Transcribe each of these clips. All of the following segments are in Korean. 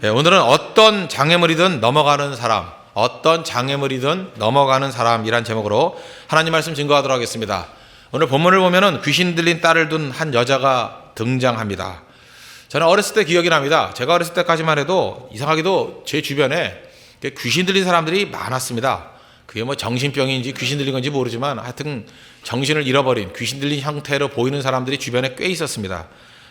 오늘은 어떤 장애물이든 넘어가는 사람, 어떤 장애물이든 넘어가는 사람이란 제목으로 하나님 말씀 증거하도록 하겠습니다. 오늘 본문을 보면은 귀신 들린 딸을 둔 한 여자가 등장합니다. 저는 어렸을 때 기억이 납니다. 제가 어렸을 때까지만 해도 이상하게도 제 주변에 귀신 들린 사람들이 많았습니다. 그게 뭐 정신병인지 귀신 들린 건지 모르지만 하여튼 정신을 잃어버린 귀신 들린 형태로 보이는 사람들이 주변에 꽤 있었습니다.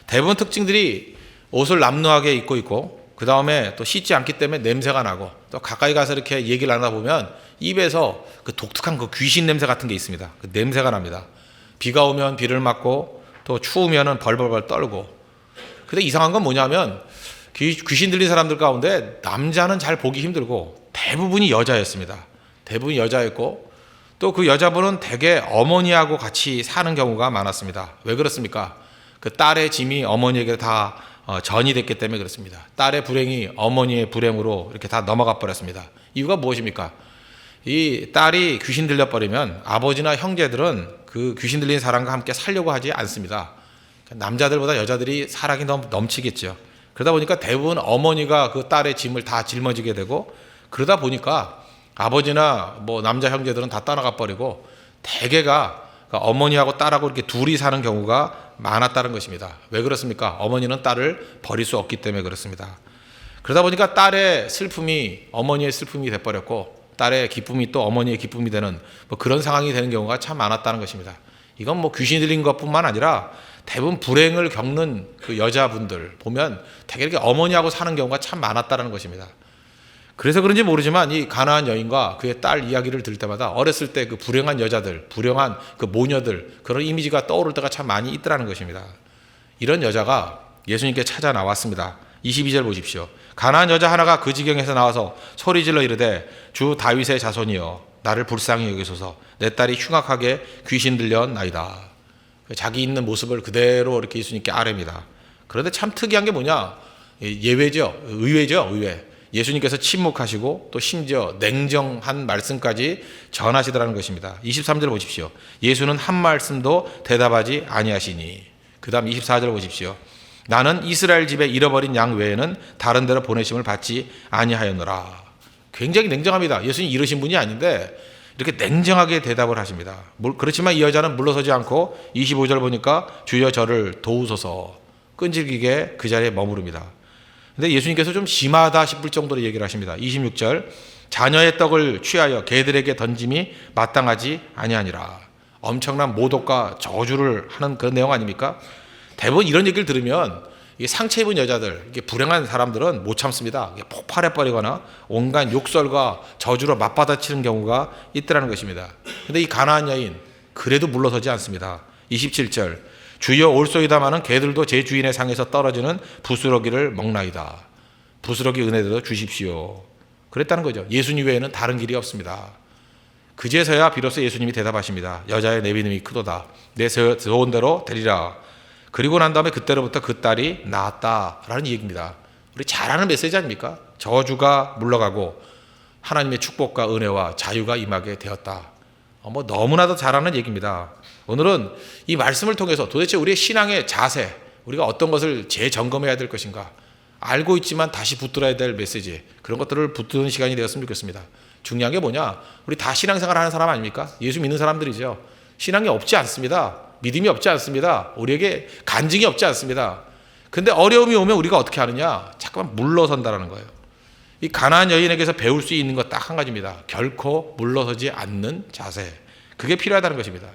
대부분 특징들이 옷을 남루하게 입고 있고 그 다음에 또 씻지 않기 때문에 냄새가 나고 또 가까이 가서 이렇게 얘기를 나누다 보면 입에서 그 독특한 그 귀신 냄새 같은 게 있습니다. 그 냄새가 납니다. 비가 오면 비를 맞고 또 추우면은 벌벌벌 떨고. 근데 이상한 건 뭐냐면 귀신 들린 사람들 가운데 남자는 잘 보기 힘들고 대부분이 여자였습니다. 대부분이 여자였고 또 그 여자분은 대개 어머니하고 같이 사는 경우가 많았습니다. 왜 그렇습니까? 그 딸의 짐이 어머니에게 다 전이 됐기 때문에 그렇습니다. 딸의 불행이 어머니의 불행으로 이렇게 다 넘어가 버렸습니다. 이유가 무엇입니까? 이 딸이 귀신 들려버리면 아버지나 형제들은 그 귀신 들린 사람과 함께 살려고 하지 않습니다. 남자들보다 여자들이 사랑이 넘치겠죠. 그러다 보니까 대부분 어머니가 그 딸의 짐을 다 짊어지게 되고 그러다 보니까 아버지나 뭐 남자 형제들은 다 떠나가 버리고 대개가 어머니하고 딸하고 이렇게 둘이 사는 경우가 많았다는 것입니다. 왜 그렇습니까? 어머니는 딸을 버릴 수 없기 때문에 그렇습니다. 그러다 보니까 딸의 슬픔이 어머니의 슬픔이 돼버렸고 딸의 기쁨이 또 어머니의 기쁨이 되는 뭐 그런 상황이 되는 경우가 참 많았다는 것입니다. 이건 뭐 귀신이 들린 것뿐만 아니라 대부분 불행을 겪는 그 여자분들 보면 되게 이렇게 어머니하고 사는 경우가 참 많았다는 것입니다. 그래서 그런지 모르지만 이 가나안 여인과 그의 딸 이야기를 들을 때마다 어렸을 때 그 불행한 여자들, 불행한 그 모녀들 그런 이미지가 떠오를 때가 참 많이 있더라는 것입니다. 이런 여자가 예수님께 찾아 나왔습니다. 22절 보십시오. 가나안 여자 하나가 그 지경에서 나와서 소리질러 이르되 주 다윗의 자손이여 나를 불쌍히 여기소서 내 딸이 흉악하게 귀신 들렸나이다. 자기 있는 모습을 그대로 이렇게 예수님께 아뢰입니다. 그런데 참 특이한 게 뭐냐? 예외죠. 의외죠. 의외. 예수님께서 침묵하시고 또 심지어 냉정한 말씀까지 전하시더라는 것입니다. 23절 보십시오. 예수는 한 말씀도 대답하지 아니하시니. 그 다음 24절 보십시오. 나는 이스라엘 집에 잃어버린 양 외에는 다른 데로 보내심을 받지 아니하였노라. 굉장히 냉정합니다. 예수님 이러신 분이 아닌데 이렇게 냉정하게 대답을 하십니다. 그렇지만 이 여자는 물러서지 않고 25절 보니까 주여 저를 도우소서 끈질기게 그 자리에 머무릅니다. 근데 예수님께서 좀 심하다 싶을 정도로 얘기를 하십니다. 26절 자녀의 떡을 취하여 개들에게 던짐이 마땅하지 아니하니라. 엄청난 모독과 저주를 하는 그런 내용 아닙니까? 대부분 이런 얘기를 들으면 상처 입은 여자들, 이게 불행한 사람들은 못 참습니다. 폭발해버리거나 온갖 욕설과 저주로 맞받아치는 경우가 있더라는 것입니다. 그런데 이 가나안 여인 그래도 물러서지 않습니다. 27절 주여 올소이다마는 개들도 제 주인의 상에서 떨어지는 부스러기를 먹나이다. 부스러기 은혜도 주십시오. 그랬다는 거죠. 예수님 외에는 다른 길이 없습니다. 그제서야 비로소 예수님이 대답하십니다. 여자의 내 믿음이 크도다. 내 좋은 대로 되리라. 그리고 난 다음에 그때로부터 그 딸이 나았다라는 얘기입니다. 우리 잘 아는 메시지 아닙니까? 저주가 물러가고 하나님의 축복과 은혜와 자유가 임하게 되었다. 뭐 너무나도 잘 아는 얘기입니다. 오늘은 이 말씀을 통해서 도대체 우리의 신앙의 자세, 우리가 어떤 것을 재점검해야 될 것인가, 알고 있지만 다시 붙들어야 될 메시지, 그런 것들을 붙드는 시간이 되었으면 좋겠습니다. 중요한 게 뭐냐? 우리 다 신앙생활 하는 사람 아닙니까? 예수 믿는 사람들이죠. 신앙이 없지 않습니다. 믿음이 없지 않습니다. 우리에게 간증이 없지 않습니다. 근데 어려움이 오면 우리가 어떻게 하느냐? 잠깐만 물러선다라는 거예요. 이 가나안 여인에게서 배울 수 있는 것 딱 한 가지입니다. 결코 물러서지 않는 자세. 그게 필요하다는 것입니다.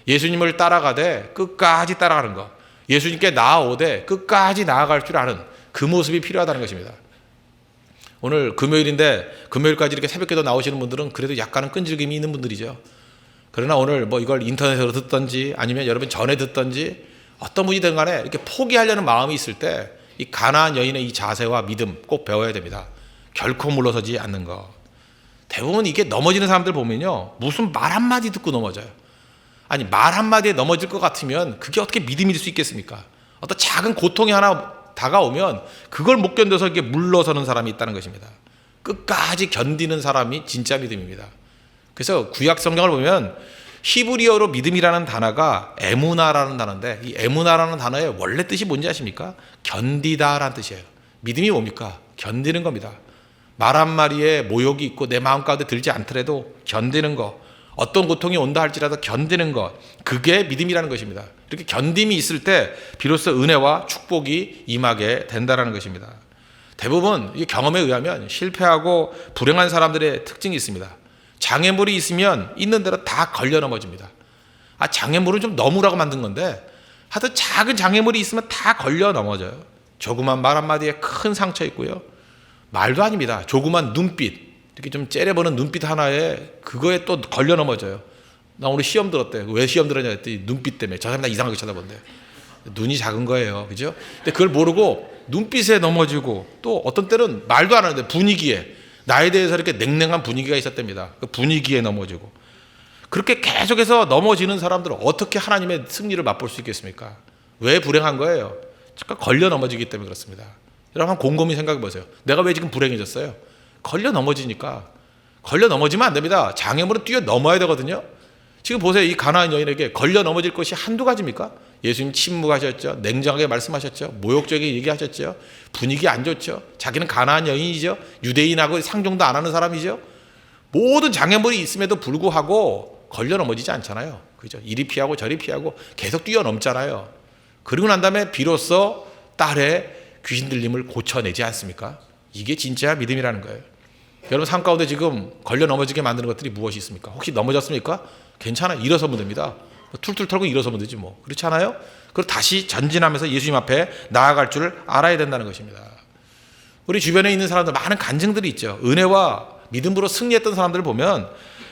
예수님을 따라가되 끝까지 따라가는 것. 예수님께 나아오되 끝까지 나아갈 줄 아는 그 모습이 필요하다는 것입니다. 오늘 금요일인데 금요일까지 이렇게 새벽기도 나오시는 분들은 그래도 약간은 끈질김이 있는 분들이죠. 그러나 오늘 뭐 이걸 인터넷으로 듣든지 아니면 여러분 전에 듣든지 어떤 분이 든 간에 이렇게 포기하려는 마음이 있을 때 이 가나안 여인의 이 자세와 믿음 꼭 배워야 됩니다. 결코 물러서지 않는 것. 대부분 이게 넘어지는 사람들 보면요. 무슨 말 한마디 듣고 넘어져요. 아니 말 한마디에 넘어질 것 같으면 그게 어떻게 믿음이 될 수 있겠습니까? 어떤 작은 고통이 하나 다가오면 그걸 못 견뎌서 이렇게 물러서는 사람이 있다는 것입니다. 끝까지 견디는 사람이 진짜 믿음입니다. 그래서 구약 성경을 보면 히브리어로 믿음이라는 단어가 에무나라는 단어인데 이 에무나라는 단어의 원래 뜻이 뭔지 아십니까? 견디다라는 뜻이에요. 믿음이 뭡니까? 견디는 겁니다. 말 한마리에 모욕이 있고 내 마음 가운데 들지 않더라도 견디는 거, 어떤 고통이 온다 할지라도 견디는 것, 그게 믿음이라는 것입니다. 이렇게 견딤이 있을 때 비로소 은혜와 축복이 임하게 된다는 것입니다. 대부분 이 경험에 의하면 실패하고 불행한 사람들의 특징이 있습니다. 장애물이 있으면 있는 대로 다 걸려 넘어집니다. 장애물은 좀 넘으라고 만든 건데 하여튼 작은 장애물이 있으면 다 걸려 넘어져요. 조그만 말 한마디에 큰 상처 있고요. 말도 아닙니다. 조그만 눈빛, 이렇게 좀 째려보는 눈빛 하나에 그거에 또 걸려 넘어져요. 나 오늘 시험 들었대. 왜 시험 들었냐 했더니 눈빛 때문에. 저 사람 나 이상하게 쳐다본대. 눈이 작은 거예요. 그죠? 근데 그걸 모르고 눈빛에 넘어지고 또 어떤 때는 말도 안 하는데 분위기에, 나에 대해서 이렇게 냉랭한 분위기가 있었답니다. 그 분위기에 넘어지고. 그렇게 계속해서 넘어지는 사람들은 어떻게 하나님의 승리를 맛볼 수 있겠습니까? 왜 불행한 거예요? 잠깐 걸려 넘어지기 때문에 그렇습니다. 여러분 한번 곰곰이 생각해 보세요. 내가 왜 지금 불행해졌어요? 걸려 넘어지니까. 걸려 넘어지면 안 됩니다. 장애물은 뛰어 넘어야 되거든요. 지금 보세요. 이 가나안 여인에게 걸려 넘어질 것이 한두 가지입니까? 예수님 침묵하셨죠. 냉정하게 말씀하셨죠. 모욕적인 얘기하셨죠. 분위기 안 좋죠. 자기는 가나안 여인이죠. 유대인하고 상종도 안 하는 사람이죠. 모든 장애물이 있음에도 불구하고 걸려 넘어지지 않잖아요. 그죠? 이리 피하고 저리 피하고 계속 뛰어넘잖아요. 그리고 난 다음에 비로소 딸의 귀신 들림을 고쳐내지 않습니까? 이게 진짜 믿음이라는 거예요. 여러분 삶 가운데 지금 걸려 넘어지게 만드는 것들이 무엇이 있습니까? 혹시 넘어졌습니까? 괜찮아요. 일어서면 됩니다. 툴툴 털고 일어서면 되지 뭐. 그렇지 않아요? 그리고 다시 전진하면서 예수님 앞에 나아갈 줄을 알아야 된다는 것입니다. 우리 주변에 있는 사람들 많은 간증들이 있죠. 은혜와 믿음으로 승리했던 사람들을 보면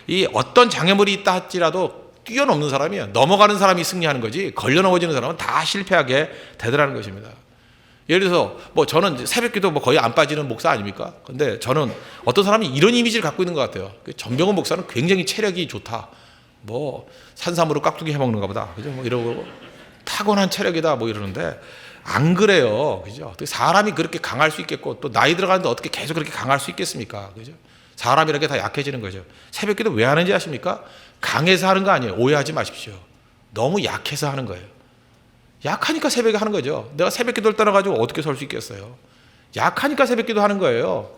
이 어떤 장애물이 있다 할지라도 뛰어넘는 사람이에요. 넘어가는 사람이 승리하는 거지 걸려 넘어지는 사람은 다 실패하게 되더라는 것입니다. 예를 들어서 저는 새벽기도 거의 안 빠지는 목사 아닙니까? 근데 저는 어떤 사람이 이런 이미지를 갖고 있는 것 같아요. 전병헌 목사는 굉장히 체력이 좋다. 산삼으로 깍두기 해먹는가 보다. 그죠? 이러고 타고난 체력이다. 이러는데 안 그래요. 그죠? 어떻게 사람이 그렇게 강할 수 있겠고 또 나이 들어가는데 어떻게 계속 그렇게 강할 수 있겠습니까? 그죠? 사람이라는 게 다 약해지는 거죠. 새벽기도 왜 하는지 아십니까? 강해서 하는 거 아니에요. 오해하지 마십시오. 너무 약해서 하는 거예요. 약하니까 새벽에 하는 거죠. 내가 새벽기도를 떠나가지고 어떻게 설 수 있겠어요? 약하니까 새벽기도 하는 거예요.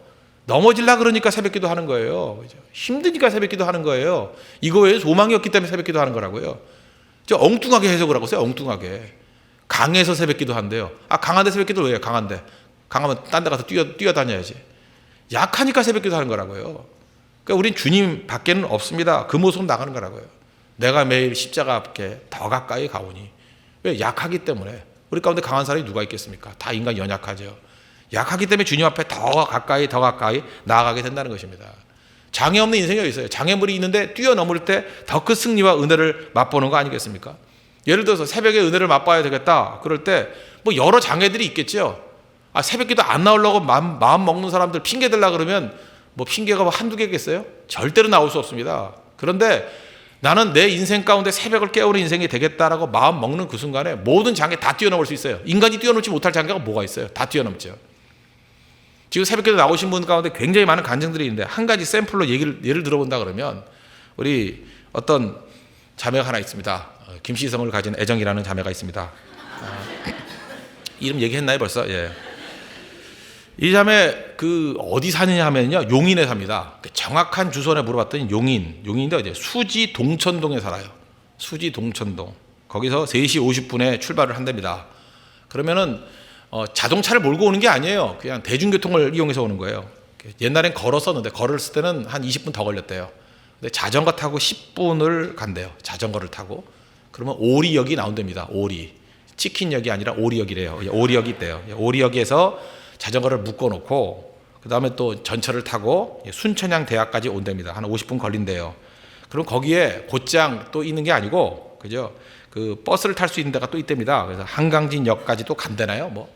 넘어질라 그러니까 새벽기도 하는 거예요. 그죠? 힘드니까 새벽기도 하는 거예요. 이거 외에 소망이 없기 때문에 새벽기도 하는 거라고요. 엉뚱하게 해석을 하고 있어요. 엉뚱하게. 강해서 새벽기도 한대요. 강한데 새벽기도 왜 해요? 강한데. 강하면 딴 데 가서 뛰어다녀야지. 약하니까 새벽기도 하는 거라고요. 그러니까 우린 주님 밖에는 없습니다. 그 모습은 나가는 거라고요. 내가 매일 십자가 앞에 더 가까이 가오니. 왜? 약하기 때문에. 우리 가운데 강한 사람이 누가 있겠습니까? 다 인간 연약하죠. 약하기 때문에 주님 앞에 더 가까이 나아가게 된다는 것입니다. 장애 없는 인생이 있어요. 장애물이 있는데 뛰어넘을 때 더 큰 승리와 은혜를 맛보는 거 아니겠습니까? 예를 들어서 새벽에 은혜를 맛봐야 되겠다. 그럴 때 여러 장애들이 있겠죠. 새벽기도 안 나오려고 마음 먹는 사람들 핑계 대려고 그러면 핑계가 한두 개겠어요? 절대로 나올 수 없습니다. 그런데 나는 내 인생 가운데 새벽을 깨우는 인생이 되겠다라고 마음 먹는 그 순간에 모든 장애 다 뛰어넘을 수 있어요. 인간이 뛰어넘지 못할 장애가 뭐가 있어요? 다 뛰어넘죠. 지금 새벽기도 나오신 분 가운데 굉장히 많은 간증들이 있는데 한 가지 샘플로 예를 들어본다 그러면 우리 어떤 자매가 하나 있습니다. 김씨성을 가진 애정이라는 자매가 있습니다. 이름 얘기했나요 벌써? 예. 이 자매 어디 사느냐 하면요 용인에 삽니다. 정확한 주소를 물어봤더니 용인인데 어디 수지 동천동에 살아요. 수지 동천동. 거기서 3시 50분에 출발을 한답니다. 그러면은 자동차를 몰고 오는 게 아니에요. 그냥 대중교통을 이용해서 오는 거예요. 옛날엔 걸었었는데 걸었을 때는 한 20분 더 걸렸대요. 근데 자전거 타고 10분을 간대요. 자전거를 타고. 그러면 오리역이 나온답니다. 오리. 치킨역이 아니라 오리역이래요. 오리역이 있대요. 오리역에서 자전거를 묶어놓고 그 다음에 또 전철을 타고 순천향 대학까지 온답니다. 한 50분 걸린대요. 그럼 거기에 곧장 또 있는 게 아니고 그죠? 그 버스를 탈 수 있는 데가 또 있답니다. 그래서 한강진역까지 또 간대나요?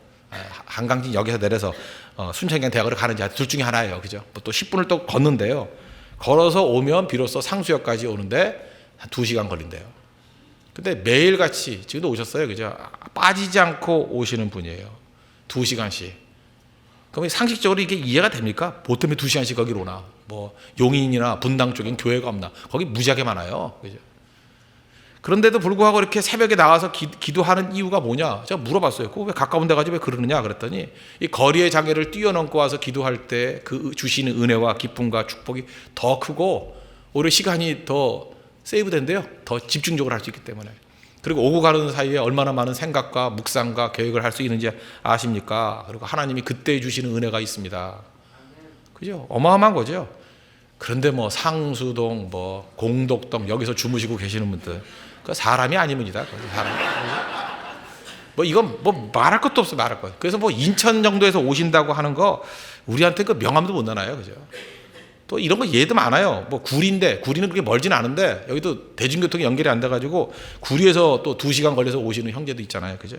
한강진역에서 내려서 순천향 대학으로 가는지 둘 중에 하나예요. 그죠? 또 10분을 또 걷는데요. 걸어서 오면 비로소 상수역까지 오는데 한 2시간 걸린대요. 근데 매일같이 지금도 오셨어요. 그죠? 빠지지 않고 오시는 분이에요. 2시간씩. 그럼 상식적으로 이게 이해가 됩니까? 뭐 때문에 2시간씩 거기로 오나? 용인이나 분당 쪽엔 교회가 없나? 거기 무지하게 많아요. 그죠? 그런데도 불구하고 이렇게 새벽에 나와서 기도하는 이유가 뭐냐? 제가 물어봤어요. 그거 왜 가까운 데 가지고 왜 그러느냐 그랬더니 이 거리의 장애를 뛰어넘고 와서 기도할 때 그 주시는 은혜와 기쁨과 축복이 더 크고 오히려 시간이 더 세이브된대요. 더 집중적으로 할 수 있기 때문에. 그리고 오고 가는 사이에 얼마나 많은 생각과 묵상과 계획을 할 수 있는지 아십니까? 그리고 하나님이 그때 주시는 은혜가 있습니다. 그죠? 어마어마한 거죠. 그런데 뭐 상수동, 뭐 공덕동 여기서 주무시고 계시는 분들, 그 사람이 아닙니다. 사람. 뭐 이건 뭐 말할 것도 없어 말할 거. 그래서 뭐 인천 정도에서 오신다고 하는 거 우리한테 그 명함도 못 나눠요, 그죠? 또 이런 거 예도 많아요. 뭐 구리인데 구리는 그렇게 멀진 않은데 여기도 대중교통이 연결이 안 돼가지고 구리에서 또 2시간 걸려서 오시는 형제도 있잖아요, 그죠?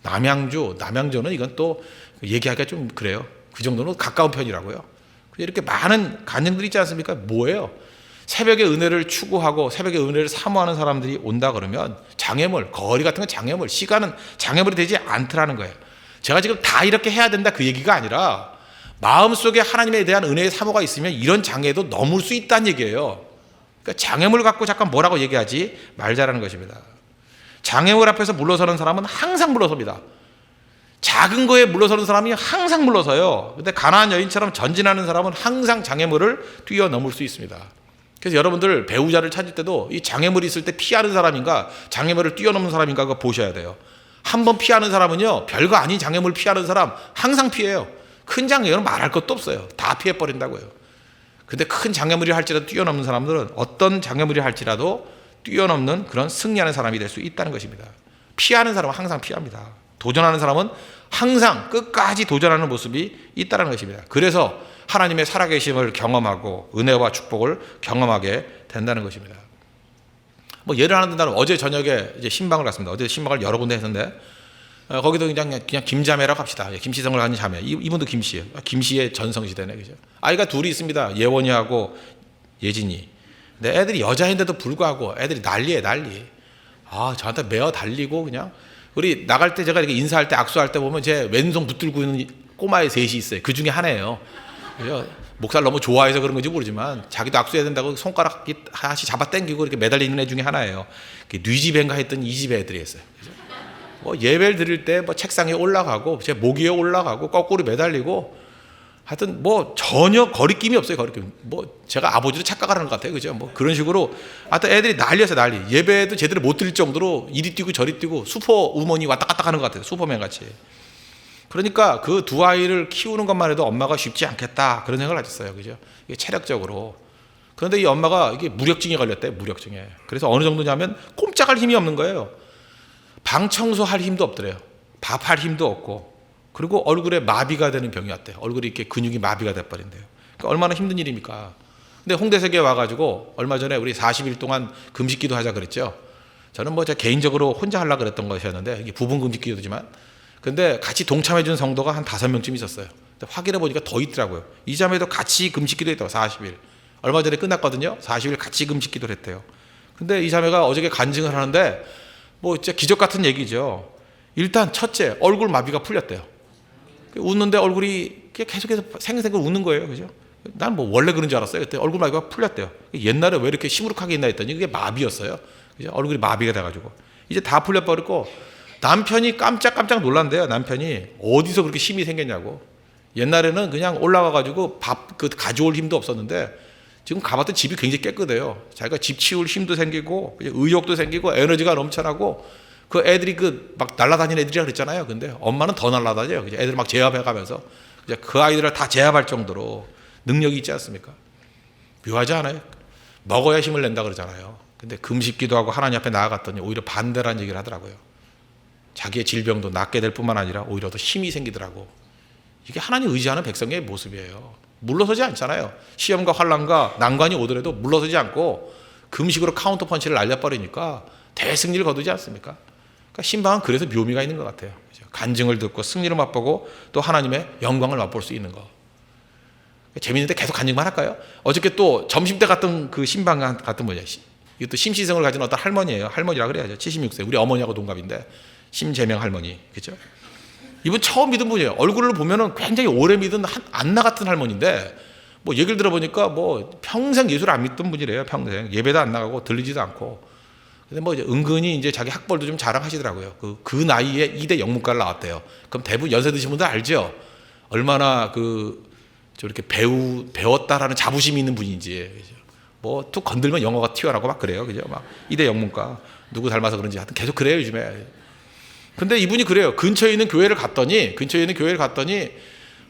남양주는 이건 또 얘기하기가 좀 그래요. 그 정도는 가까운 편이라고요. 이렇게 많은 간증들이 있지 않습니까? 뭐예요? 새벽의 은혜를 추구하고 새벽의 은혜를 사모하는 사람들이 온다 그러면 장애물, 거리 같은 건 장애물, 시간은 장애물이 되지 않더라는 거예요. 제가 지금 다 이렇게 해야 된다 그 얘기가 아니라 마음속에 하나님에 대한 은혜의 사모가 있으면 이런 장애도 넘을 수 있다는 얘기예요. 그러니까 장애물 갖고 잠깐 뭐라고 얘기하지 말자라는 것입니다. 장애물 앞에서 물러서는 사람은 항상 물러섭니다. 작은 거에 물러서는 사람이 항상 물러서요. 근데 가나안 여인처럼 전진하는 사람은 항상 장애물을 뛰어넘을 수 있습니다. 그래서 여러분들 배우자를 찾을 때도 이 장애물이 있을 때 피하는 사람인가 장애물을 뛰어넘는 사람인가 그거 보셔야 돼요. 한번 피하는 사람은요 별거 아닌 장애물 피하는 사람 항상 피해요. 큰 장애물은 말할 것도 없어요. 다 피해버린다고요. 근데 큰 장애물이 할지라도 뛰어넘는 사람들은 어떤 장애물이 할지라도 뛰어넘는 그런 승리하는 사람이 될 수 있다는 것입니다. 피하는 사람은 항상 피합니다. 도전하는 사람은 항상 끝까지 도전하는 모습이 있다는 것입니다. 그래서 하나님의 살아계심을 경험하고 은혜와 축복을 경험하게 된다는 것입니다. 뭐 예를 하나 든다면 어제 저녁에 이제 신방을 갔습니다. 어제 신방을 여러 군데 했는데 거기도 그냥 김자매라고 합시다. 김씨성을 가진 자매. 이분도 김씨예요. 김씨의 전성시대네, 그죠? 아이가 둘이 있습니다. 예원이하고 예진이. 근데 애들이 여자인데도 불구하고 애들이 난리예요, 난리. 저한테 매어 달리고 그냥. 우리 나갈 때 제가 이렇게 인사할 때 악수할 때 보면 제 왼손 붙들고 있는 꼬마의 셋이 있어요. 그 중에 하나예요. 그죠? 목사를 너무 좋아해서 그런 건지 모르지만 자기도 악수해야 된다고 손가락 하나씩 잡아 당기고 이렇게 매달리는 애 중에 하나예요. 네 집인가 했더니 이 집 애들이 했어요. 그죠? 뭐 예배를 드릴 때 뭐 책상에 올라가고 제 목 위에 올라가고 거꾸로 매달리고 하여튼 뭐 전혀 거리낌이 없어요. 거리낌. 뭐 제가 아버지로 착각하는 것 같아요. 그죠? 뭐 그런 식으로 하여튼 애들이 난리였어요. 난리. 예배도 제대로 못 드릴 정도로 이리 뛰고 저리 뛰고 슈퍼우먼이 왔다 갔다 하는 것 같아요. 슈퍼맨 같이. 그러니까 그 두 아이를 키우는 것만 해도 엄마가 쉽지 않겠다 그런 생각을 하셨어요. 그죠? 이게 체력적으로. 그런데 이 엄마가 이게 무력증에 걸렸대요. 무력증에. 그래서 어느 정도냐면 꼼짝할 힘이 없는 거예요. 방 청소할 힘도 없더래요. 밥할 힘도 없고. 그리고 얼굴에 마비가 되는 병이 왔대요. 얼굴이 이렇게 근육이 마비가 돼버린대요. 그러니까 얼마나 힘든 일입니까? 근데 홍대세계에 와가지고 얼마 전에 우리 40일 동안 금식기도 하자 그랬죠. 저는 뭐 제가 개인적으로 혼자 하려고 그랬던 것이었는데 이게 부분 금식기도지만 근데 같이 동참해준 성도가 한 5명쯤 있었어요. 근데 확인해보니까 더 있더라고요. 이 자매도 같이 금식기도 했다고 40일. 얼마 전에 끝났거든요. 40일 같이 금식기도를 했대요. 근데 이 자매가 어저께 간증을 하는데 뭐 진짜 기적 같은 얘기죠. 일단 첫째 얼굴 마비가 풀렸대요. 웃는데 얼굴이 계속해서 생생생글 웃는 거예요. 그죠? 난 뭐 원래 그런 줄 알았어요. 그때 얼굴 마비가 풀렸대요. 옛날에 왜 이렇게 시무룩하게 있나 했더니 그게 마비였어요. 그죠? 얼굴이 마비가 돼가지고 이제 다 풀려버리고 남편이 깜짝 놀란대요. 남편이 어디서 그렇게 힘이 생겼냐고. 옛날에는 그냥 올라가가지고 밥 가져올 힘도 없었는데 지금 가봤더니 집이 굉장히 깨끗해요. 자기가 집 치울 힘도 생기고 의욕도 생기고 에너지가 넘쳐나고 그 애들이 막 날아다니는 애들이라 그랬잖아요. 근데 엄마는 더 날아다녀요. 애들 막 제압해가면서 그 아이들을 다 제압할 정도로 능력이 있지 않습니까? 묘하지 않아요? 먹어야 힘을 낸다 그러잖아요. 근데 금식기도 하고 하나님 앞에 나아갔더니 오히려 반대라는 얘기를 하더라고요. 자기의 질병도 낫게 될 뿐만 아니라 오히려 더 힘이 생기더라고. 이게 하나님 의지하는 백성의 모습이에요. 물러서지 않잖아요. 시험과 환난과 난관이 오더라도 물러서지 않고 금식으로 카운터 펀치를 날려버리니까 대승리를 거두지 않습니까? 그러니까 신방은 그래서 묘미가 있는 것 같아요. 간증을 듣고 승리를 맛보고 또 하나님의 영광을 맛볼 수 있는 거. 재밌는데 계속 간증만 할까요? 어저께 또 점심때 갔던 그 신방 갔던 뭐냐. 이것도 심시성을 가진 어떤 할머니예요. 할머니라 그래야죠. 76세. 우리 어머니하고 동갑인데 심재명 할머니. 그렇죠? 이분 처음 믿은 분이에요. 얼굴을 보면은 굉장히 오래 믿은 안나 같은 할머니인데 뭐 얘기를 들어보니까 뭐 평생 예수를 안 믿던 분이래요. 평생 예배도 안 나가고 들리지도 않고 근데 뭐 이제 은근히 이제 자기 학벌도 좀 자랑하시더라고요. 그 나이에 2대 영문과를 나왔대요. 그럼 대부분 연세 드신 분들 알죠? 얼마나 저렇게 배웠다라는 자부심이 있는 분인지. 뭐 툭 건들면 영어가 튀어나오고 막 그래요. 그죠? 막 2대 영문과. 누구 닮아서 그런지 하여튼 계속 그래요, 요즘에. 근데 이분이 그래요. 근처에 있는 교회를 갔더니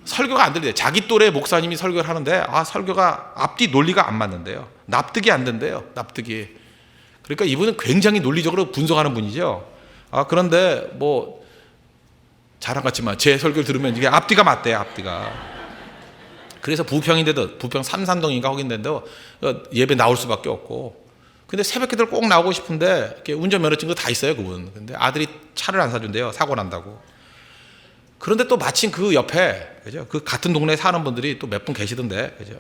설교가 안 들리대요. 자기 또래 목사님이 설교를 하는데 설교가 앞뒤 논리가 안 맞는데요. 납득이 안 된대요. 납득이. 그러니까 이분은 굉장히 논리적으로 분석하는 분이죠. 그런데 뭐 자랑 같지만 제 설교를 들으면 이게 앞뒤가 맞대요. 앞뒤가. 그래서 부평인데도 부평 삼산동인가 거긴데도 예배 나올 수밖에 없고. 근데 새벽기도를 꼭 나오고 싶은데 이렇게 운전면허증도 다 있어요, 그분. 근데 아들이 차를 안 사준대요. 사고 난다고. 그런데 또 마침 그 옆에, 그죠? 그 같은 동네에 사는 분들이 또 몇 분 계시던데, 그죠?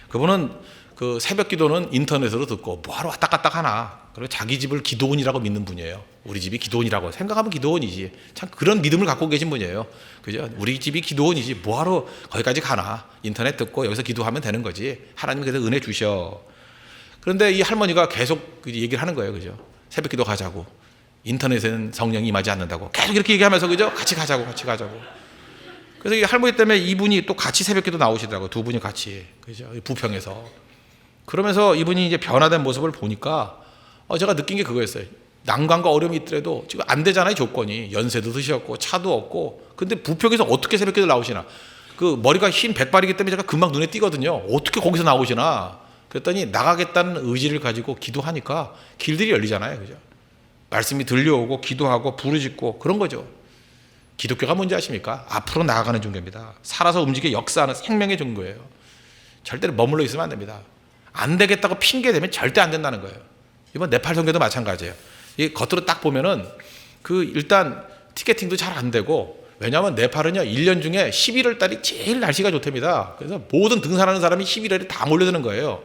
그분은 그 새벽 기도는 인터넷으로 듣고 뭐하러 왔다 갔다 하나. 그리고 자기 집을 기도원이라고 믿는 분이에요. 우리 집이 기도원이라고 생각하면 기도원이지. 참 그런 믿음을 갖고 계신 분이에요. 그죠? 우리 집이 기도원이지. 뭐하러 거기까지 가나. 인터넷 듣고 여기서 기도하면 되는 거지. 하나님 그래서 은혜 주셔. 그런데 이 할머니가 계속 얘기를 하는 거예요. 그죠? 새벽 기도 가자고. 인터넷에는 성령이 임하지 않는다고. 계속 이렇게 얘기하면서, 그죠? 같이 가자고. 그래서 이 할머니 때문에 이분이 또 같이 새벽 기도 나오시더라고요. 두 분이 같이. 그죠? 부평에서. 그러면서 이분이 이제 변화된 모습을 보니까 제가 느낀 게 그거였어요. 난관과 어려움이 있더라도 지금 안 되잖아요, 조건이. 연세도 드셨고, 차도 없고. 근데 부평에서 어떻게 새벽 기도 나오시나. 그 머리가 흰 백발이기 때문에 제가 금방 눈에 띄거든요. 어떻게 거기서 나오시나. 그랬더니 나가겠다는 의지를 가지고 기도하니까 길들이 열리잖아요. 그죠? 말씀이 들려오고 기도하고 부르짖고 그런 거죠. 기독교가 뭔지 아십니까? 앞으로 나아가는 종교입니다. 살아서 움직여 역사하는 생명의 종교예요. 절대로 머물러 있으면 안 됩니다. 안 되겠다고 핑계 대면 절대 안 된다는 거예요. 이번 네팔 선교도 마찬가지예요. 이 겉으로 딱 보면은 일단 티켓팅도 잘 안 되고, 왜냐하면 네팔은요 1년 중에 11월 달이 제일 날씨가 좋답니다. 그래서 모든 등산하는 사람이 11월에 다 몰려드는 거예요.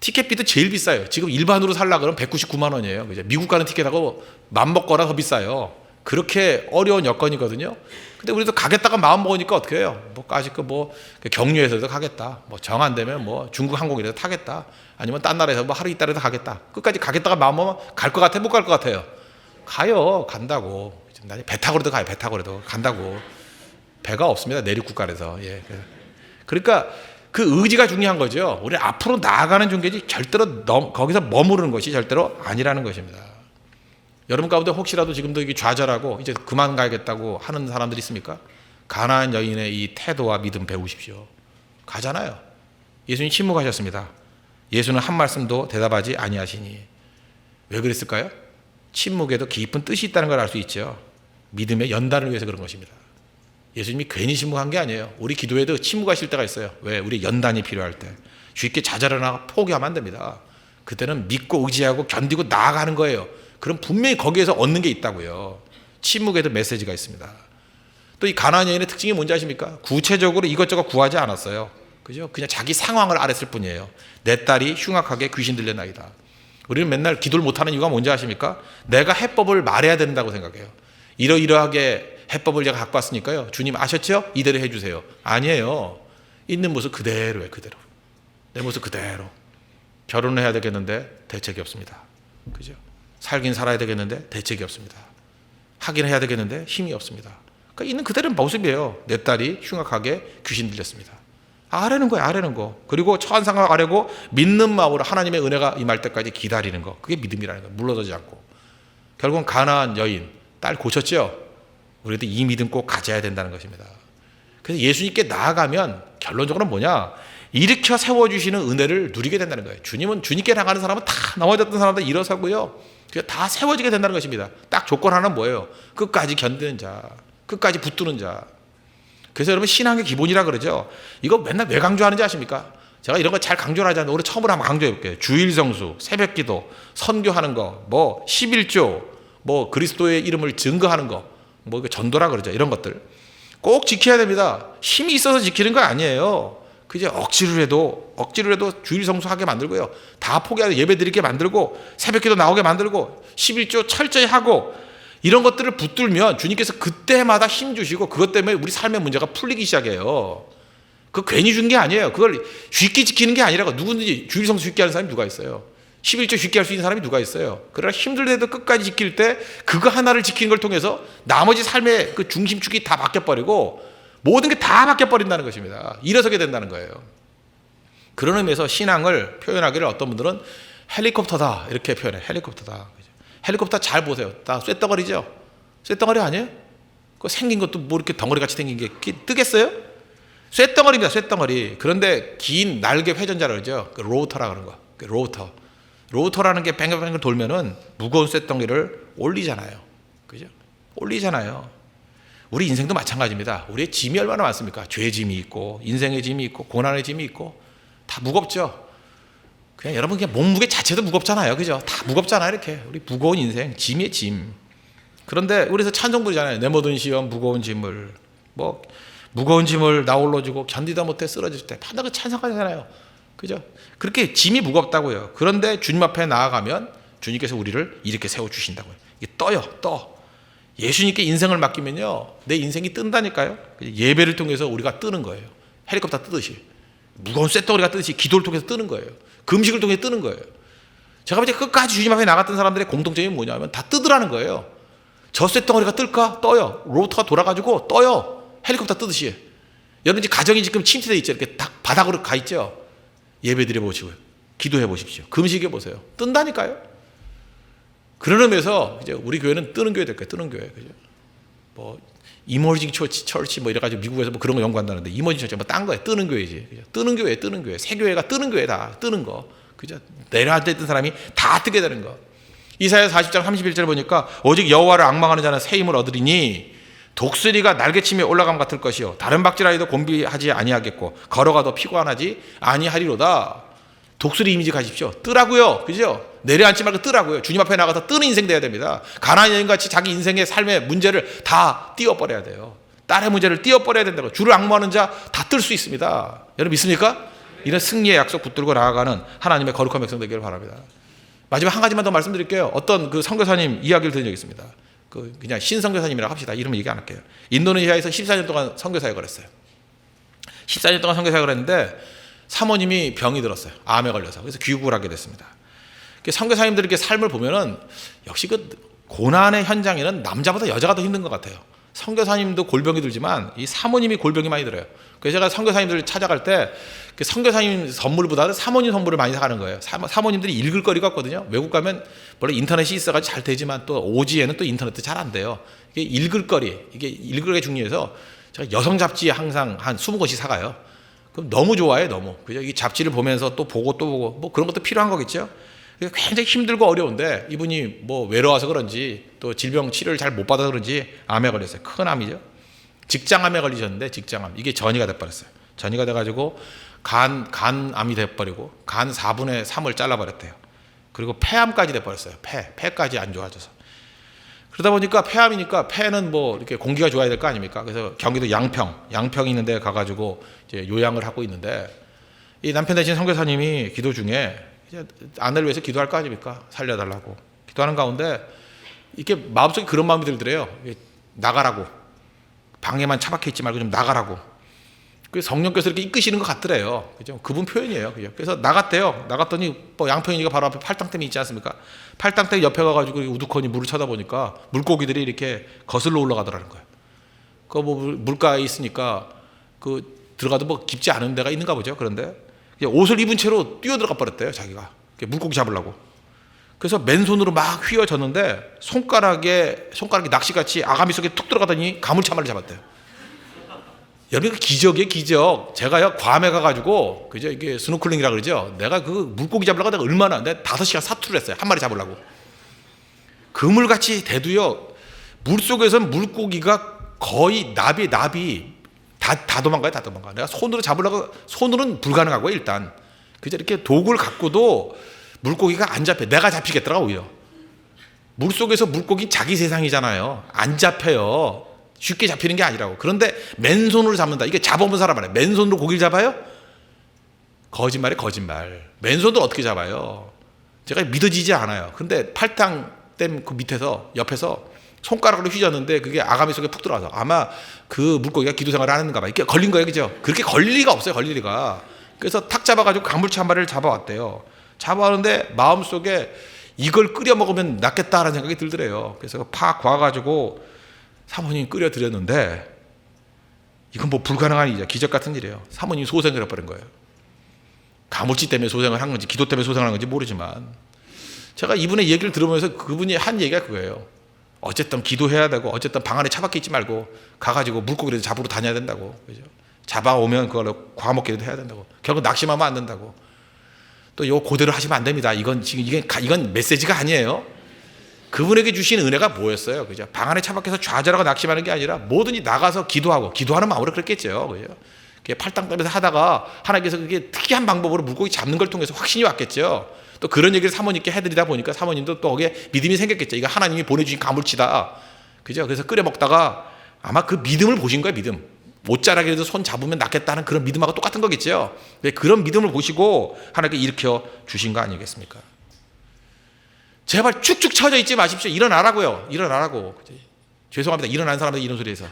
티켓비도 제일 비싸요. 지금 일반으로 살라 그러면 199만 원이에요. 그죠? 미국 가는 티켓하고 맘먹거나 더 비싸요. 그렇게 어려운 여건이거든요. 근데 우리도 가겠다가 마음 먹으니까 어떻게 해요? 경유해서도 가겠다. 정 안 되면 중국 항공이라도 타겠다. 아니면 딴 나라에서 하루 이따라도 가겠다. 끝까지 가겠다가 마음 먹으면 갈 것 같아? 못 갈 것 같아요? 가요. 간다고. 배 타고라도 가요. 배 타고라도 간다고. 배가 없습니다. 내륙 국가라서. 예. 그러니까 그 의지가 중요한 거죠. 우리 앞으로 나아가는 종교지 절대로 거기서 머무르는 것이 절대로 아니라는 것입니다. 여러분 가운데 혹시라도 지금도 이게 좌절하고 이제 그만 가야겠다고 하는 사람들이 있습니까? 가나안 여인의 이 태도와 믿음 배우십시오. 가잖아요. 예수님 침묵하셨습니다. 예수는 한 말씀도 대답하지 아니하시니. 왜 그랬을까요? 침묵에도 깊은 뜻이 있다는 걸 알 수 있죠. 믿음의 연단을 위해서 그런 것입니다. 예수님이 괜히 침묵한 게 아니에요. 우리 기도에도 침묵하실 때가 있어요. 왜? 우리 연단이 필요할 때. 쉽게 좌절하거나 포기하면 안 됩니다. 그때는 믿고 의지하고 견디고 나아가는 거예요. 그럼 분명히 거기에서 얻는 게 있다고요. 침묵에도 메시지가 있습니다. 또 이 가나안 여인의 특징이 뭔지 아십니까? 구체적으로 이것저것 구하지 않았어요. 그죠? 그냥 자기 상황을 알았을 뿐이에요. 내 딸이 흉악하게 귀신 들렸나이다. 우리는 맨날 기도를 못하는 이유가 뭔지 아십니까? 내가 해법을 말해야 된다고 생각해요. 이러이러하게 해법을 제가 갖고 왔으니까요. 주님 아셨죠? 이대로 해주세요. 아니에요. 있는 모습 그대로예요. 그대로. 내 모습 그대로. 결혼을 해야 되겠는데 대책이 없습니다. 그죠? 살긴 살아야 되겠는데 대책이 없습니다. 하긴 해야 되겠는데 힘이 없습니다. 그러니까 있는 그대로 모습이에요. 내 딸이 흉악하게 귀신 들렸습니다. 아뢰는 거예요. 아뢰는 거. 그리고 처한 상황 아뢰고 믿는 마음으로 하나님의 은혜가 임할 때까지 기다리는 거. 그게 믿음이라는 거예요. 물러서지 않고. 결국은 가나안 여인 딸 고쳤죠. 우리도 이 믿음 꼭 가져야 된다는 것입니다. 그래서 예수님께 나아가면 결론적으로는 뭐냐? 일으켜 세워주시는 은혜를 누리게 된다는 거예요. 주님께 나가는 사람은 다 넘어졌던 사람들 일어서고요. 다 세워지게 된다는 것입니다. 딱 조건 하나는 뭐예요? 끝까지 견디는 자, 끝까지 붙드는 자. 그래서 여러분 신앙의 기본이라 그러죠. 이거 맨날 왜 강조하는지 아십니까? 제가 이런 거 잘 강조를 하지 않는데 오늘 처음으로 한번 강조해 볼게요. 주일성수, 새벽기도, 선교하는 거, 11조, 그리스도의 이름을 증거하는 거, 전도라 그러죠. 이런 것들 꼭 지켜야 됩니다. 힘이 있어서 지키는 거 아니에요. 그저 억지로 해도 주일 성수하게 만들고요. 다 포기하고 예배 드리게 만들고 새벽기도 나오게 만들고 11조 철저히 하고 이런 것들을 붙들면 주님께서 그때마다 힘 주시고 그것 때문에 우리 삶의 문제가 풀리기 시작해요. 그거 괜히 준 게 아니에요. 그걸 쉽게 지키는 게 아니라고. 누구든지 주일 성수 쉽게 하는 사람이 누가 있어요. 11조 쉽게 할 수 있는 사람이 누가 있어요? 그러나 힘들대도 끝까지 지킬 때 그거 하나를 지키는 걸 통해서 나머지 삶의 그 중심축이 다 바뀌어버리고 모든 게 다 바뀌어버린다는 것입니다. 일어서게 된다는 거예요. 그런 의미에서 신앙을 표현하기를 어떤 분들은 헬리콥터다 이렇게 표현해요. 헬리콥터다. 헬리콥터 잘 보세요. 다 쇳덩어리죠? 쇳덩어리 아니에요? 그 생긴 것도 뭐 이렇게 덩어리같이 생긴 게 뜨겠어요? 쇳덩어리입니다. 쇳덩어리. 그런데 긴 날개 회전자라 그러죠. 그 로터라 그러는 거. 그 로터. 로터라는 게 뱅글뱅글 돌면은 무거운 쇳덩이를 올리잖아요. 그죠? 올리잖아요. 우리 인생도 마찬가지입니다. 우리의 짐이 얼마나 많습니까? 죄의 짐이 있고, 인생의 짐이 있고, 고난의 짐이 있고, 다 무겁죠? 그냥 여러분, 그냥 몸무게 자체도 무겁잖아요. 그죠? 다 무겁잖아요. 이렇게. 우리 무거운 인생, 짐의 짐. 그런데 우리서 찬송 부르잖아요. 내 모든 시험, 무거운 짐을. 뭐, 무거운 짐을 나 올려주고 견디다 못해 쓰러질 때. 판다고 찬송하잖아요. 그죠? 그렇게 짐이 무겁다고요. 그런데 주님 앞에 나아가면 주님께서 우리를 이렇게 세워주신다고요. 이게 떠요, 떠. 예수님께 인생을 맡기면요, 내 인생이 뜬다니까요. 예배를 통해서 우리가 뜨는 거예요. 헬리콥터 뜨듯이. 무거운 쇳덩어리가 뜨듯이 기도를 통해서 뜨는 거예요. 금식을 통해 뜨는 거예요. 제가 이제 끝까지 주님 앞에 나갔던 사람들의 공통점이 뭐냐면 다 뜨더라는 거예요. 저 쇳덩어리가 뜰까? 떠요. 로터가 돌아가지고 떠요. 헬리콥터 뜨듯이. 여러분, 이제 가정이 지금 침체되어 있죠. 이렇게 딱 바닥으로 가 있죠. 예배 드려 보시고요. 기도해 보십시오. 금식해 보세요. 뜬다니까요. 그런 의미에서 이제 우리 교회는 뜨는 교회 될 거예요. 뜨는 교회. 그죠? 뭐 이머징 처치 뭐 이래 가지고 미국에서 뭐 그런 거 연구한다는데 이머징 처치 뭐 딴 거예요. 뜨는 교회지. 그죠? 뜨는 교회, 뜨는 교회. 새 교회가 뜨는 교회다. 뜨는 거. 그죠? 내려앉아 있던 사람이 다 뜨게 되는 거. 이사야 40장 31절 보니까 오직 여호와를 앙망하는 자는 새 힘을 얻으리니 독수리가 날개치며 올라감 같을 것이요 다른 박질하여도 곤비하지 아니하겠고 걸어가도 피곤하지 아니하리로다. 독수리 이미지 가십시오. 뜨라고요. 그죠? 내려앉지 말고 뜨라고요. 주님 앞에 나가서 뜨는 인생 돼야 됩니다. 가나안 여인같이 자기 인생의 삶의 문제를 다 띄워버려야 돼요. 딸의 문제를 띄워버려야 된다고. 주를 앙모하는 자 다 뜰 수 있습니다. 여러분 믿습니까? 이런 승리의 약속 붙들고 나아가는 하나님의 거룩한 백성 되기를 바랍니다. 마지막 한 가지만 더 말씀드릴게요. 어떤 그 선교사님 이야기를 들은 적이 있습니다. 그냥 신선교사님이라고 합시다. 이름은 얘기 안 할게요. 인도네시아에서 14년 동안 선교사역을 했어요. 14년 동안 선교사역을 했는데 사모님이 병이 들었어요. 암에 걸려서. 그래서 귀국을 하게 됐습니다. 선교사님들 이렇게 삶을 보면은 역시 그 고난의 현장에는 남자보다 여자가 더 힘든 것 같아요. 선교사님도 골병이 들지만 이 사모님이 골병이 많이 들어요. 그래서 제가 선교사님들 찾아갈 때 선교사님 선물보다는 사모님 선물을 많이 사가는 거예요. 사모님들이 읽을 거리가 없거든요. 외국 가면 물론 인터넷이 있어가지고 잘 되지만 또 오지에는 또 인터넷도 잘 안 돼요. 이게 읽을 거리, 이게 읽을 게 중요해서 제가 여성 잡지 항상 한 20권씩 사가요. 그럼 너무 좋아해, 너무. 그죠? 이 잡지를 보면서 또 보고 또 보고 뭐 그런 것도 필요한 거겠죠. 굉장히 힘들고 어려운데 이분이 뭐 외로워서 그런지 또 질병 치료를 잘 못 받아서 그런지 암에 걸렸어요. 큰 암이죠. 직장암에 걸리셨는데 직장암 이게 전이가 돼버렸어요. 전이가 돼가지고 간암이 돼버리고 간 4분의 3을 잘라버렸대요. 그리고 폐암까지 돼버렸어요. 폐까지 안 좋아져서. 그러다 보니까 폐암이니까 폐는 뭐 이렇게 공기가 좋아야 될 거 아닙니까? 그래서 경기도 양평이 있는데 가가지고 이제 요양을 하고 있는데 이 남편 되신 선교사님이 기도 중에 이제 아내를 위해서 기도할 거 아닙니까? 살려달라고 기도하는 가운데 이렇게 마음속에 그런 마음이 들더래요. 나가라고, 방에만 처박혀 있지 말고 좀 나가라고. 그 성령께서 이렇게 이끄시는 것 같더래요. 그죠? 그분 표현이에요. 그죠? 그래서 나갔대요. 나갔더니 뭐 양평이니까 바로 앞에 팔당댐이 있지 않습니까? 팔당댐 옆에 가가지고 우두커니 물을 쳐다보니까 물고기들이 이렇게 거슬러 올라가더라는 거예요. 그 뭐 물가에 있으니까 그 들어가도 뭐 깊지 않은 데가 있는가 보죠. 그런데 옷을 입은 채로 뛰어들어가 버렸대요. 자기가 물고기 잡으려고. 그래서 맨손으로 막 휘어졌는데 손가락이 낚시같이 아가미 속에 툭 들어가더니 가물치마를 잡았대요. 여러분 기적이에요, 기적. 제가요 괌에 가가지고 그죠, 이게 스노클링이라 그러죠. 내가 그 물고기 잡으려고 내가 얼마나 5시간 사투를 했어요. 한 마리 잡으려고. 그물같이 대도요 물속에서는 물고기가 거의 나비 다 도망가요. 다 도망가. 내가 손으로 잡으려고, 손으로는 불가능하고요. 일단 그죠, 이렇게 도구를 갖고도 물고기가 안 잡혀. 내가 잡히겠더라고. 오히려 물속에서 물고기 자기 세상이잖아요. 안 잡혀요. 쉽게 잡히는 게 아니라고. 그런데 맨손으로 잡는다. 이게 잡아본 사람 말이에요. 맨손으로 고기를 잡아요? 거짓말에 거짓말. 맨손으로 어떻게 잡아요? 제가 믿어지지 않아요. 그런데 팔당댐 그 밑에서 옆에서 손가락으로 휘졌는데 그게 아가미 속에 푹 들어가서 아마 그 물고기가 기도 생활을 하는가 봐. 이렇게 걸린 거예요. 그죠? 그렇게 걸릴 리가 없어요. 걸릴 리가. 그래서 탁 잡아가지고 강물치 한 마리를 잡아왔대요. 잡아오는데 마음속에 이걸 끓여 먹으면 낫겠다라는 생각이 들더래요. 그래서 팍 와가지고 사모님 끓여 드렸는데 이건 뭐 불가능한 일이죠. 기적 같은 일이에요. 사모님 소생을 해버린 거예요. 가물치 때문에 소생을 한 건지 기도 때문에 소생을 한 건지 모르지만 제가 이분의 얘기를 들으면서 그분이 한 얘기가 그거예요. 어쨌든 기도해야 되고 어쨌든 방 안에 차박혀 있지 말고 가가지고 물고기라도 잡으러 다녀야 된다고. 그죠? 잡아오면 그걸로 과먹기라도 해야 된다고. 결국 낙심하면 안 된다고. 또 요 그대로 하시면 안 됩니다. 이건 지금 이건 메시지가 아니에요. 그분에게 주신 은혜가 뭐였어요? 그죠? 방 안에 차박해서 좌절하고 낙심하는 게 아니라 뭐든지 나가서 기도하고 기도하는 마음으로 그랬겠죠. 그죠? 팔당 떨면서 하다가 하나님께서 그게 특이한 방법으로 물고기 잡는 걸 통해서 확신이 왔겠죠. 또 그런 얘기를 사모님께 해드리다 보니까 사모님도 또 거기에 믿음이 생겼겠죠. 이거 하나님이 보내주신 가물치다. 그죠? 그래서 끓여 먹다가 아마 그 믿음을 보신 거예요. 믿음. 못자라기라도 손 잡으면 낫겠다는 그런 믿음하고 똑같은 거겠죠. 그런 믿음을 보시고 하나님께 일으켜 주신 거 아니겠습니까? 제발 축축 처져 있지 마십시오. 일어나라고요. 일어나라고. 죄송합니다. 일어난 사람들 이런 소리해서.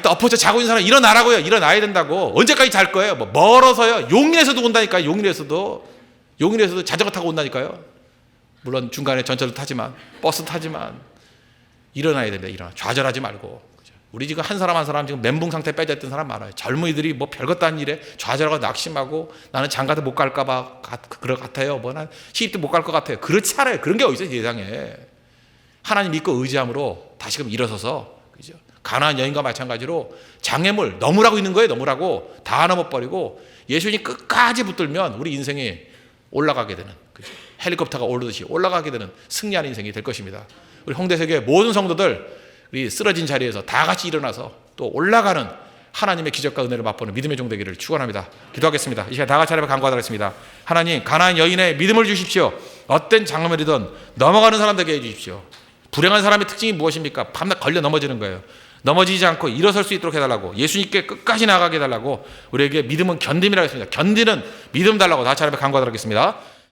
또 엎어져 자고 있는 사람 일어나라고요. 일어나야 된다고. 언제까지 잘 거예요? 뭐 멀어서요. 용인에서도 온다니까요. 용인에서도 자전거 타고 온다니까요. 물론 중간에 전철도 타지만 버스 타지만 일어나야 됩니다. 일어나. 좌절하지 말고. 우리 지금 한 사람 지금 멘붕 상태에 빠져있던 사람 많아요. 젊은이들이 뭐 별것도 아닌 일에 좌절하고 낙심하고 나는 장가도 못 갈까봐 그럴 것 같아요. 뭐 난 시집도 못 갈 것 같아요. 그렇지 않아요. 그런 게 어디서 세상에. 하나님 믿고 의지함으로 다시금 일어서서 그죠? 가나안 여인과 마찬가지로 장애물 넘으라고 있는 거예요. 넘으라고 다 넘어버리고 예수님 끝까지 붙들면 우리 인생이 올라가게 되는 그죠? 헬리콥터가 오르듯이 올라가게 되는 승리하는 인생이 될 것입니다. 우리 홍대세교의 모든 성도들 우리 쓰러진 자리에서 다 같이 일어나서 또 올라가는 하나님의 기적과 은혜를 맛보는 믿음의 종 되기를 축원합니다. 기도하겠습니다. 이 시간 다 같이 하나님 간구하도록 하겠습니다. 하나님 가나안 여인의 믿음을 주십시오. 어떤 장애물이든 넘어가는 사람 되게 해주십시오. 불행한 사람의 특징이 무엇입니까? 밤낮 걸려 넘어지는 거예요. 넘어지지 않고 일어설 수 있도록 해달라고 예수님께 끝까지 나가게 해달라고 우리에게 믿음은 견딤이라고 했습니다. 견디는 믿음 달라고 다 같이 하나님 간구하도록 하겠습니다.